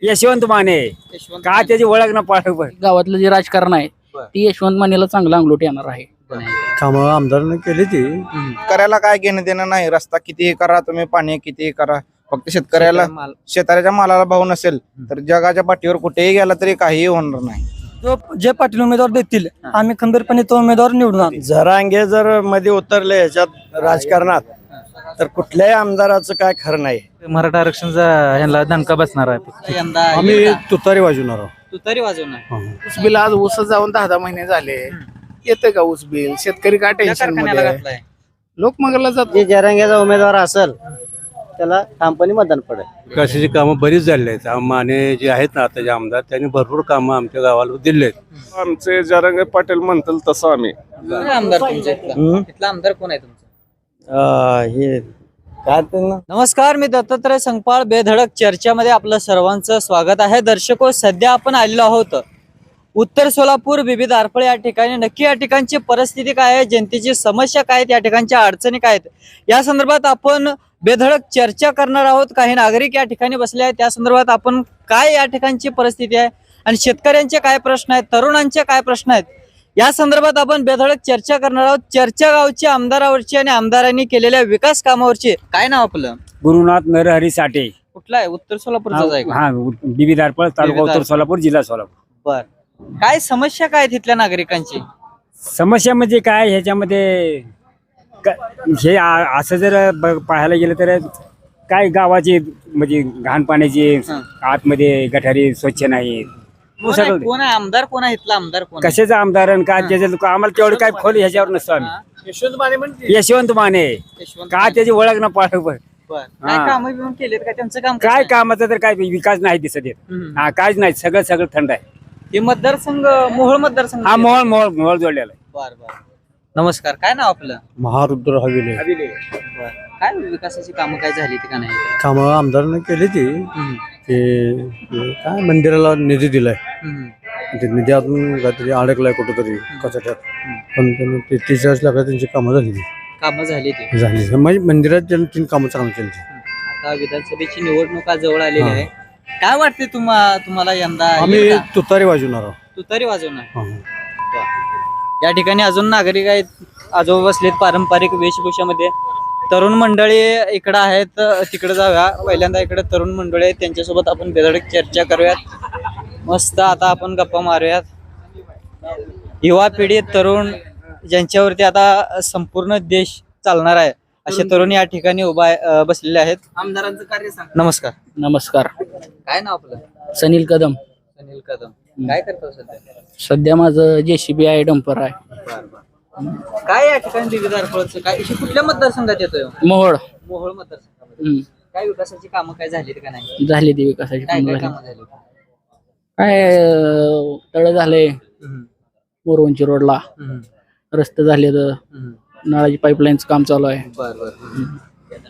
यशवंत माने. यशवंत का माने. त्याची ओळख न पाठ गावातलं जे राजकारण आहे ती यशवंत मानेला चांगला अंगलोट येणार आहे. कामं आमदारांनी केली ती. शेतकऱ्याला काय घेणं देणं नाही. रस्ता कितीही करा तुम्ही, पाणी कितीही करा, फक्त शेतकऱ्याला शेतकऱ्याच्या मालाला भाव नसेल तर जगाच्या पाठीवर कुठेही गेला तरी काहीही होणार नाही. जे पाटील उमेदवार देतील आम्ही खंबीरपणे तो उमेदवार निवडून आणू. जरांगे जर मध्ये उतरले ह्याच्यात राजकारणात तर कुठल्याही आमदाराचं काय खरं नाही. मराठा आरक्षणचा ह्यांना दणका बसणार आहे. यंदा आम्ही तुतारी वाजवणार आहोत. तू तरी वाजवणार. ऊस बिल आज ऊस जाऊन 10 महिने झाले. येतं का ऊस बिल? शेतकरी काय त्या टेन्शन कारखान्याला मध्ये घातलाय. लोकमगरला जातो. जे जरांग्याचा उमेदवार असेल त्याला ठामपणे मतदान पडेल. विकासाची कामं बरीच झाली आहेत. माने जे आहेत ना आताचे आमदार त्यांनी भरपूर कामं आमच्या गावाला दिले आहेत. आमचे जरांगे पाटील म्हणतील तसं आम्ही. कोण आहे आमदार तुमच्या इथला? इथला आमदार कोण आहे तुमचा? हे काय त्यांना नमस्कार, मी दत्तात्रय संगपाळ. बेधडक चर्चामध्ये आपलं सर्वांचं स्वागत आहे. दर्शको, सध्या आपण आलेलो आहोत उत्तर सोलापूर विविध आरफळे या ठिकाणी. नक्की या ठिकाणची परिस्थिती काय आहे, जनतेची समस्या काय आहेत, या ठिकाणच्या अडचणी काय आहेत, या संदर्भात आपण बेधडक चर्चा करणार आहोत. काही नागरिक या ठिकाणी बसले आहेत, त्या संदर्भात आपण काय या ठिकाणची परिस्थिती आहे आणि शेतकऱ्यांचे काय प्रश्न आहेत, तरुणांचे काय प्रश्न आहेत, या संदर्भात आपण बेधडक चर्चा करणार आहोत. चर्चा गावची आमदारावरची आणि आमदारांनी केलेल्या विकास कामावरची. काय नाव आपलं? गुरुनाथ नरहरी साठे. कुठला आहे? उत्तर सोलापूरचा आहे का? हा, विविध आरपळ तालुका उत्तर सोलापूर, जिल्हा सोलापूर. बर. काय समस्या काय तिथल्या नागरिकांची? समस्या म्हणजे काय ह्याच्यामध्ये हे असं जर पाहायला गेलं तर काय गावाची म्हणजे घाण पाण्याची, आतमध्ये गटारी स्वच्छ नाही. कोण आहे आमदार? कोण आहे इथला आमदार? कोण आहे? कशाचं आमदार आणि काय त्याच्या आम्हाला तेवढं काय खोल ह्याच्यावर नसतो आम्ही. यशवंत माने. यशवंत का त्याची ओळख न पाठ बर. काय काम बिम केलेत का? त्यांचं काम काय कामाचं तर काय विकास नाही दिसत येत. हा, काहीच नाही. सगळं थंड आहे. हे मतदारसंघ मोहोळ मतदारसंघ. हा, मोहोळ जोडलेला आहे. बर बर. नमस्कार, काय नाव आपलं? महारुद्र हवेली. बर. काय विकासाची कामं काय झाली ती का नाही? कामं आमदारांनी केली ती. ते काय मंदिराला निधी दिलाय. ते निधी अजून काहीतरी अडकलाय कुठंतरी कचाट्यात. पण त्यांनी 43 लाख त्यांची कामं झाली. कामं झाली ती. झाली म्हणजे मंदिरात त्यांनी 3 कामं चांगली केली. आता विधानसभेची निवडणुका जवळ आलेली आहे. काय वाटते तुम्हाला यंदा? आम्ही तुतारी वाजवणार आहोत. तू तरी वाजवणार. या ठिकाणी अजून नागरिक आहेत, आजोबा बसलेत पारंपरिक वेशभूषामध्ये. तरुण मंडळी इकडे आहेत, तिकडे जाऊया. पहिल्यांदा इकडे तरुण मंडळी आहेत, त्यांच्यासोबत आपण बेधडक चर्चा करूयात. मस्त आता आपण गप्पा मारूयात. युवा पिढी, तरुण, ज्यांच्यावरती आता संपूर्ण देश चालणार आहे, असे तरुण या ठिकाणी बसलेले आहेत. आमदारांचं कार्य सांग. नमस्कार. नमस्कार. काय नाव आपलं? सनील कदम. सुनील कदम. काय करतो सध्या? सध्या माझं JCB आहे, डंपर आहे. काय या ठिकाणी विविध आरफळचं काय कुठल्या मतदारसंघात येतोय? मोहोळ. मोहोळ मतदारसंघामध्ये. काय विकासाची कामं काय झाली का नाही? झाली ती विकासाची काय कामं काय झाली. कामं झाली? काय तळ झाले मोरवंची रोडला, रस्ते झाले, नळाची पाईपलाईनचं काम चालू आहे. बर बर.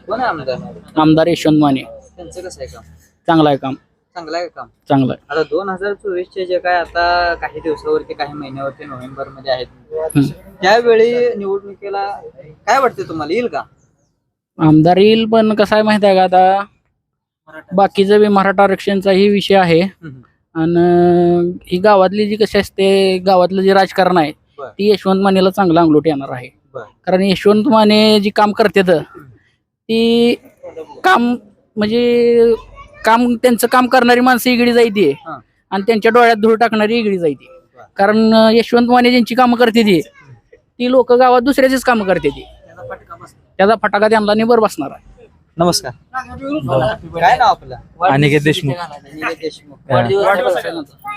कोण आहे आमदार? आमदार यशवंत माने. त्यांचं कसं आहे काम? चांगला आहे काम. चांगलं आहे काम. चांगलं आहे. आता 2024 जे काय आता काही दिवसावरती, काही महिन्यावरती, नोव्हेंबर मध्ये आहेत, त्यावेळी निवडणुकीला काय वाटतं तुम्हाला, येईल का आमदार? येईल, पण कसं आहे माहिती आहे का, आता बाकीचं बी मराठा आरक्षणचाही विषय आहे. आणि ही गावातली जी कशी असते, गावातलं जे राजकारण आहे ती यशवंत मानेला चांगला अंगलोट येणार आहे. कारण यशवंत माने जी काम करतात ती काम म्हणजे त्यांचं काम करणारी माणसं इगडी जायती आणि त्यांच्या डोळ्यात धूळ टाकणारी इगडी जायती. कारण यशवंत माने ज्यांची कामं करते ती लोक गावात दुसऱ्याचीच कामं करते त्याचा फटाका त्यांना निबर बसणार आहे. नमस्कार. काय नाव आपलं? अनिकेत देशमुख. अनिकेत देशमुख.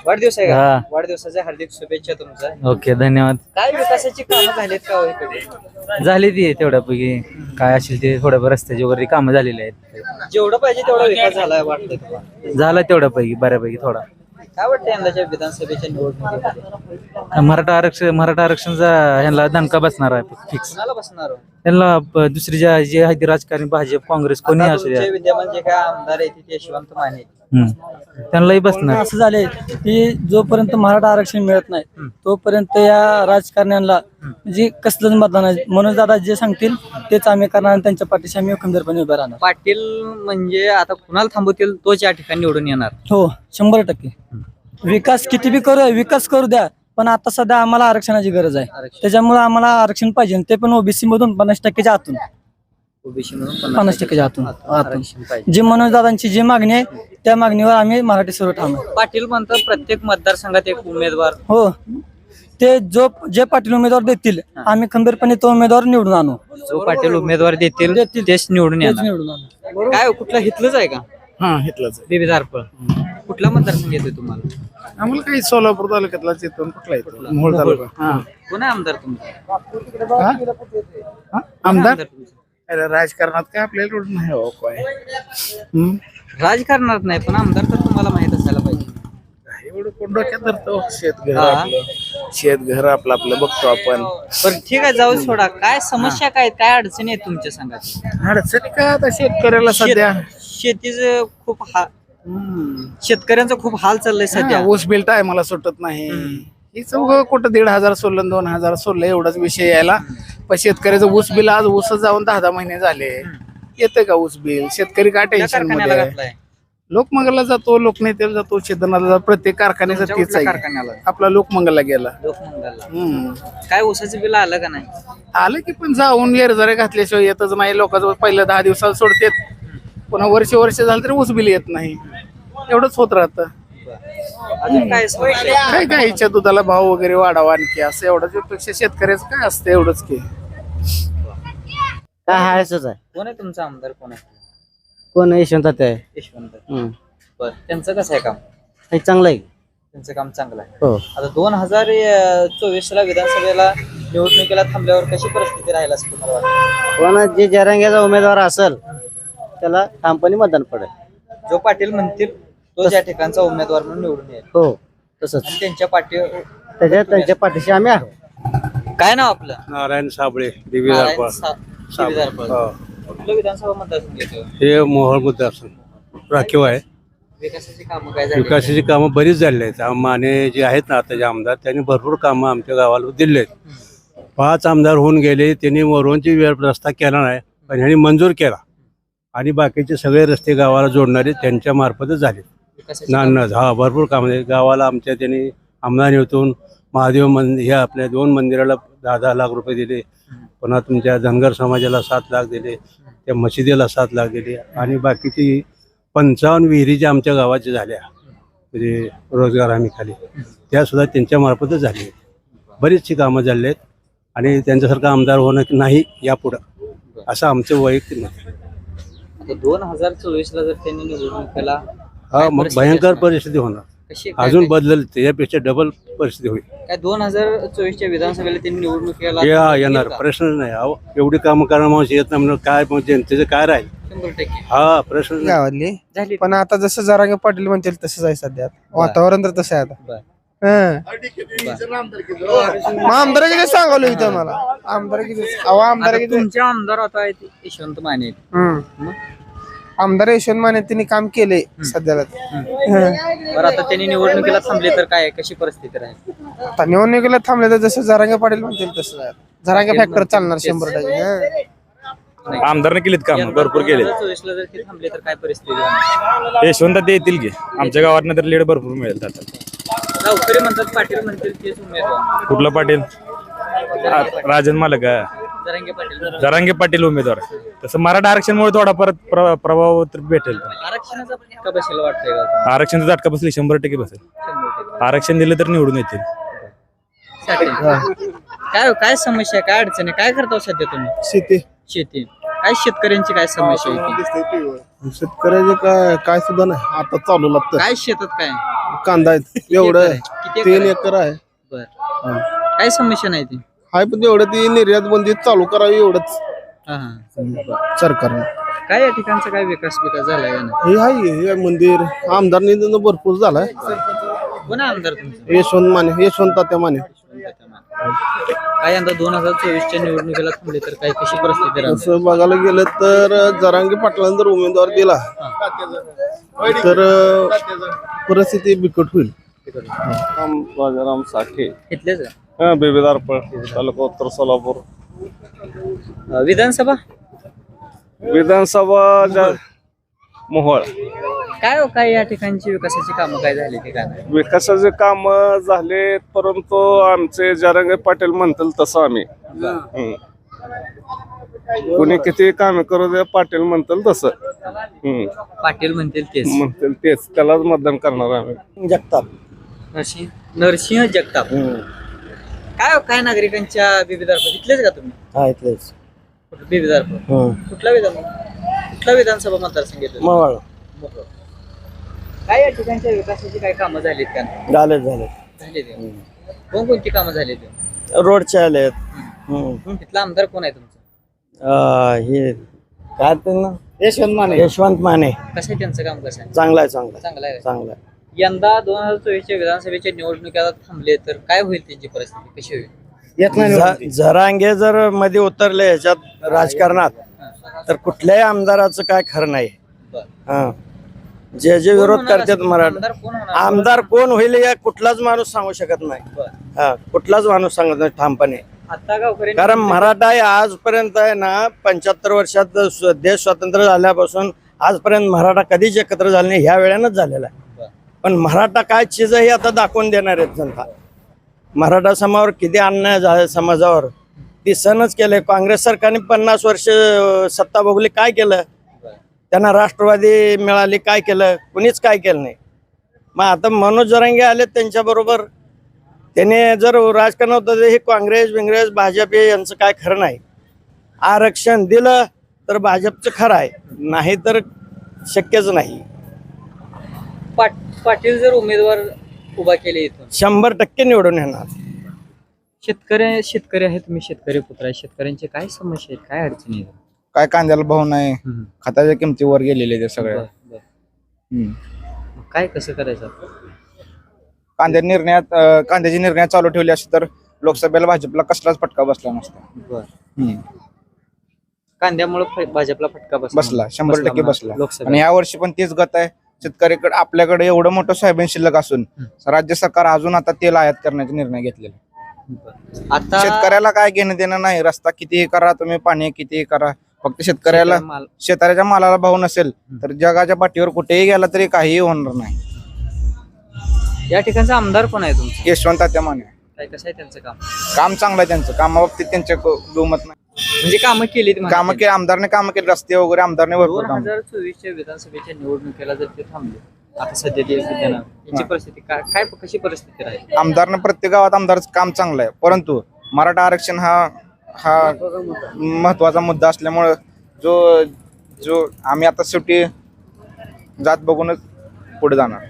वाढदिवस आहे का? वाढदिवसाच्या हार्दिक शुभेच्छा तुमच्या. ओके, धन्यवाद. काय विकासाची कामं झालीत का हो इकडे? झाली ती तेवढ्यापैकी काय असेल ते, थोड्या रस्त्याची वगैरे कामं झालेली आहेत. जेवढं पाहिजे तेवढा विकास झालाय वाटतंय तुम्हाला? झाला तेवढ्यापैकी, बऱ्यापैकी थोडा. काय वाटतं यंदाच्या विधानसभेच्या निवडणुकीमध्ये? मराठा आरक्षणचा ह्यांना दणका बसणार आहे फिक्स. कोणाला बसणार? त्यांना दुसरी जे आहे ती राजकारणी, भाजप, काँग्रेस, कोणी असू द्या. विद्यमान जे काय आमदार आहेत ते यशवंत माने, त्यांनाही बसणार. असं झाले की जोपर्यंत मराठा आरक्षण मिळत नाही तोपर्यंत या राजकारण्यांना म्हणजे कसलंच मतदान आहे. मनोज दादा जे सांगतील तेच आम्ही करणार आणि त्यांच्या पाठीशी आम्ही खंबीरपणे उभे राहणार. पाटील म्हणजे आता कुणाला थांबवतील तोच या ठिकाणी निवडून येणार. हो 100%. विकास किती बी विकास करू द्या, पण आता सध्या आम्हाला आरक्षणाची गरज आहे. त्याच्यामुळे आम्हाला आरक्षण पाहिजे, ते पण ओबीसी मधून 50%च्या आतून. ओबीसी म्हणून 50%च्या आतून. आरक्षण पाहिजे. जी मनोज दादांची जी मागणी आहे त्या मागणीवर आम्ही मराठी सुरू ठाम. पाटील म्हणतात प्रत्येक मतदारसंघात एक उमेदवार. हो, ते जे पाटील उमेदवार देतील आम्ही खंबीरपणे तो उमेदवार निवडून आणू. जो पाटील उमेदवार देतील तेच निवडून तेच येणार. निवडून आणू. काय कुठला हितलंच आहे का हा घेतलाच बेबी दारपळ? कुठला मतदारसंघ येतोय तुम्हाला? आम्हाला काही सोलापूर तालुक्यातलाच येतो कुठला येतो मोहोळ तालुका. हा कोण आहे आमदार तुमचा? आमदार तुमचा? अरे राजकारणात काय आपल्याला रोड नाही हो काय. राजकारणात नाही पण आमदार तर तुम्हाला माहित असायला पाहिजे. एवढं कोण डोक्यात धरतो शेतघर हा. आपलं शेतघर आपलं आपलं बघतो आपण. पण ठीक आहे, जाऊ सोडा. काय समस्या काय आहेत? काय अडचणी आहेत तुमच्या संघात? अडचणी काय आता शेतकऱ्याला सध्या शेतीचं खूप शेतकऱ्यांचं खूप हाल चाललंय सध्या. ऊस बिल टायमाला सुटत नाही. ही चौघ कुठं 1,500 सोडलं 2,000 सोडलं एवढाच विषय यायला. पण शेतकऱ्याचं ऊस बिल आज ऊस जाऊन 10 महिने झाले. येतं का ऊस बिल? शेतकरी काय टेन्शन कारखान्याला मध्ये घातलाय. लोकमंगलला जातो, लोकनेत्याला जातो, चेतनाला जातो. प्रत्येक कारखान्याचं तुमच्या तीच कुठल्या आहे. कारखान्याला? आपला लोकमंगलला गेला. लोकमंगलला. काय ऊसाचं बिल आलं का नाही? आलं की पण जाऊन जरा घातल्याशिवाय येतच नाही. लोकांचं पहिल्या 10 दिवसाला सोडतात, पुन्हा वर्ष झालं तरी ऊस बिल येत नाही. एवढंच होत राहतं. अजून काय समस्या आहे? काय गाईच्या दुधाला भाव वगैरे वाढावा आणखी असं एवढंच. पेक्षा शेतकऱ्याचं काय असतं एवढंच की. काय आहे असंच आहे. कोण आहे तुमचा आमदार? कोण आहे? कोण यशवंत आहे. यशवंत. बर, त्यांचं कसं आहे काम? हे चांगलं आहे. त्यांचं काम चांगलं आहे. हो. आता 2024 ला विधानसभेला निवडणुकीला थांबल्यावर कशी परिस्थिती राहील असं तुम्हाला वाटतं? कोण जे जरांग्याचा उमेदवार असेल त्याला ठामपणे मतदान पडेल. जो पाटील म्हणतील तो या ठिकाणचा उमेदवार म्हणून निवडून येईल. हो तसंच. आणि त्यांच्या पाठी त्यांच्या पाठीशी आम्ही आहोत. काय नाव आपलं? नारायण साबळे नारायण देवी दारपळ. कुठलं विधानसभा मतदारसंघ येतो? हे मोहोळ मतदारसंघ राखीव आहे. विकासाची कामं काय झाली? विकासाची कामं बरीच झाली आहेत. माने जे आहेत ना आताचे आमदार त्यांनी भरपूर कामं आमच्या गावाला दिले आहेत. 5 आमदार होऊन गेले, त्यांनी वरवणची रस्ता केला नाही पण ह्यांनी मंजूर केला. आणि बाकीचे सगळे रस्ते गावाला जोडणारे त्यांच्या मार्फतच झाले. विकासाची नानज हा भरपूर कामं गावाला आमच्या त्यांनी आमदार येऊन महादेव मंदिर ह्या आपल्या 2 मंदिराला 10-10 लाख रुपये दिले. पुन्हा तुमच्या धनगर समाजाला 7 लाख दिले. त्या मशिदीला 7 लाख दिले. आणि बाकीची 55 विहिरी ज्या आमच्या गावाच्या झाल्या म्हणजे रोजगार हमी खाली त्या सुद्धा त्यांच्या मार्फतच झाली. बरीचशी कामं झाली आहेत आणि त्यांच्यासारखं आमदार होणं नाही यापुढं असं आमचं वैयक्तिक मत आहे. 2024 ला जर त्यांनी निवडणूक केला हा मग भयंकर परिस्थिती होणार. कशी अजून बदलेल त्याच्यापेक्षा डबल परिस्थिती होईल. काय 2024 विधानसभेला त्यांनी निवडणूक केला येणार प्रश्नच नाही. अहो एवढी कामं करणं माणूस येत नाही म्हणून काय मग जनतेचं काय राहील? 100%. हा प्रश्न नाही. गावातली झाली. पण आता जसं जरांगे पाटील म्हणतील तसंच आहे सध्या. वातावरण तर तसं आहे आता. बर. मग आमदारकीचे सांगावलं इथं मला. आमदारकीचे आता आमदारकीचे तुमचे आमदार आता आहेत यशवंत माने आहेत. मग? आमदार यशवंत माने त्यांनी काम केले सध्याला. बरं, आता त्यांनी निवडणुकीला थांबले तर काय कशी परिस्थिती राहील? आता निवडणुकीला थांबले तर जसं जरांगे पाटील म्हणतील तसं आहे. जरांगे फॅक्टर चालणार 100%. आमदारने केलीत काम भरपूर केले. 2024 ला जर ते थांबले तर काय परिस्थिती राहणार? यशवंत ते येतील की आमच्या गावात तर लीड भरपूर मिळेल. आता गावकरी म्हणतात पाटील म्हणतील तेच उमेदवार. कुठला पाटील? राजन मालक जरांगे पाटील. जरांगे पाटील उमेदवार. तसं मराठा आरक्षणमुळे थोडा परत प्रभाव तर भेटेल. आरक्षणाचा फटका बसेल वाटतंय का? आरक्षणाचा झटका बसली 100% बसेल. 100%. आरक्षण दिलं तर निवडून येतील. काय काय समस्या आहे? काय अडचणी काय करता सध्या तुम्ही? शेती. काय शेतकऱ्यांची काय समस्या आहे? शेतकऱ्याचे काय सुद्धा नाही. आता चालू लागतं. काय शेतात काय कांदा आहे एवढं. 3 एकर आहे. बर. काय समस्या नाही ती? हाय पण एवढं ती निर्यात बंदी चालू करावी एवढंच हा, हा. सरकारने. काय या ठिकाणचा काय विकास झालाय का नाही? हे आहे हे मंदिर आमदार निधन भरपूर झालाय. कोण आहे आमदार तुमचं? यशवंत तात्या माने. काय यंदा 2024च्या निवडणुकीला थांबले तर काय कशी परिस्थिती राहणार? तसं बघायला गेलं तर जरांगे पाटलांना जर उमेदवार दिला तर परिस्थिती बिकट होईल. राजाराम साठे, इथलेच आहे? बेबेदारपळ, तालुका उत्तर सोलापूर. विधानसभा विधानसभा मोहोळ. काय या ठिकाणची विकासाची कामं काय झाली ते काय नाही? विकासाचे काम झाले, परंतु आमचे जरांगे पाटील म्हणतील तसं आम्ही. कोणी किती काम करू दे, पाटील म्हणतील तसं. पाटील म्हणतील तेच. म्हणतील तेच, त्यालाच मतदान करणार आम्ही. जगताप. नरसिंह जगताप. काय नागरिकांच्या बेबीदारपळ इथलेच का तुम्ही? हा इथलेच. बेबीदारपळ कुठला विधानसभा मतदारसंघ येतो? मावळ. काय या ठिकाणच्या विकासाची काय कामं झालीत का? झाले कोणती कामं झाली? रोडचे आलेत. तिथला आमदार कोण आहे तुमचं? हे काय ते ना यशवंत माने. कसं आहे त्यांचं काम? कसं आहे? चांगला आहे. चांगलं आहे. चांगला आहे. यंदा 2024च्या विधानसभेच्या निवडणुकीला थांबले तर काय होईल? त्यांची परिस्थिती कशी होईल? जरांगे जर मध्ये उतरले ह्याच्यात राजकारणात तर कुठल्याही आमदाराचं काय खरं नाही. हा, जे विरोध करतात मराठा आमदार कोण होईल या कुठलाच माणूस सांगू शकत नाही. हा, कुठलाच माणूस सांगत नाही ठामपणे. कारण मराठा आहे आजपर्यंत आहे ना 75 वर्षात देश स्वतंत्र झाल्यापासून आजपर्यंत मराठा कधीच एकत्र झाले नाही. ह्या वेळेनंच झालेला आहे. पण मराठा काय चीज आहे हे आता दाखवून देणार आहेत जनता. मराठा समाजावर किती अन्याय झाला समाजावर ती सहनच केले. काँग्रेस सरकारने 50 वर्ष सत्ता भोगली, काय केलं? त्यांना राष्ट्रवादी मिळाली, काय केलं? कुणीच काय केलं नाही. मग आता मनोज जरांगे आले त्यांच्याबरोबर, त्याने जर राजकारण होतं हे काँग्रेस भाजप यांचं काय खरं नाही. आरक्षण दिलं तर भाजपचं खरं आहे, नाही तर शक्यच नाही. पाटील जर उमेदवार उभा केले इथून 100% निवडून येणार. शेतकरी आहे, तुम्ही शेतकरी पुत्र आहे. शेतकऱ्यांचे काय समस्या आहेत, काय अडचणी आहेत? काय कांद्याला भाव नाही, खताच्या किमती वर गेलेले ते सगळ्या. काय कसं करायचं? कांद्याची निर्णयात चालू ठेवली असती तर लोकसभेला भाजपला कसलाच फटका बसला नसता. कांद्यामुळे भाजपला फटका बसला 100% बसला. लोकसभा. आणि या वर्षी पण तीच गत आहे. शेतकऱ्याकडे आपल्याकडे एवढं मोठं सोयाबीन शिल्लक असून राज्य सरकार अजून आता तेल आयात करण्याचे निर्णय घेतलेला. आता शेतकऱ्याला काय घेणं देणं नाही. रस्ता कितीही करा तुम्ही, पाणी कितीही करा, फक्त शेतकऱ्याच्या मालाला भाव नसेल तर जगाच्या पाठीवर कुठेही गेला तरी काहीही होणार नाही. या ठिकाणचा आमदार कोण आहे तुमचं? यशवंत माने. काय कसं आहे त्यांचं काम चांगलं आहे त्यांचं. कामाबाबतीत त्यांच्या दुमत नाही. म्हणजे कामं केली कामं केली आमदारने, कामं केली रस्ते वगैरे आमदारने भरपूर काम. 2024च्या विधानसभेच्या निवडणुकीला जर ते थांबले, आता सध्या ते याची परिस्थिती काय कशी परिस्थिती राहील? आमदारनं प्रत्येक गावात आमदारचं काम चांगलं आहे, परंतु मराठा आरक्षण हा महत्वाचा मुद्दा असल्यामुळं जो आम्ही आता शेवटी जात बघूनच पुढे जाणार.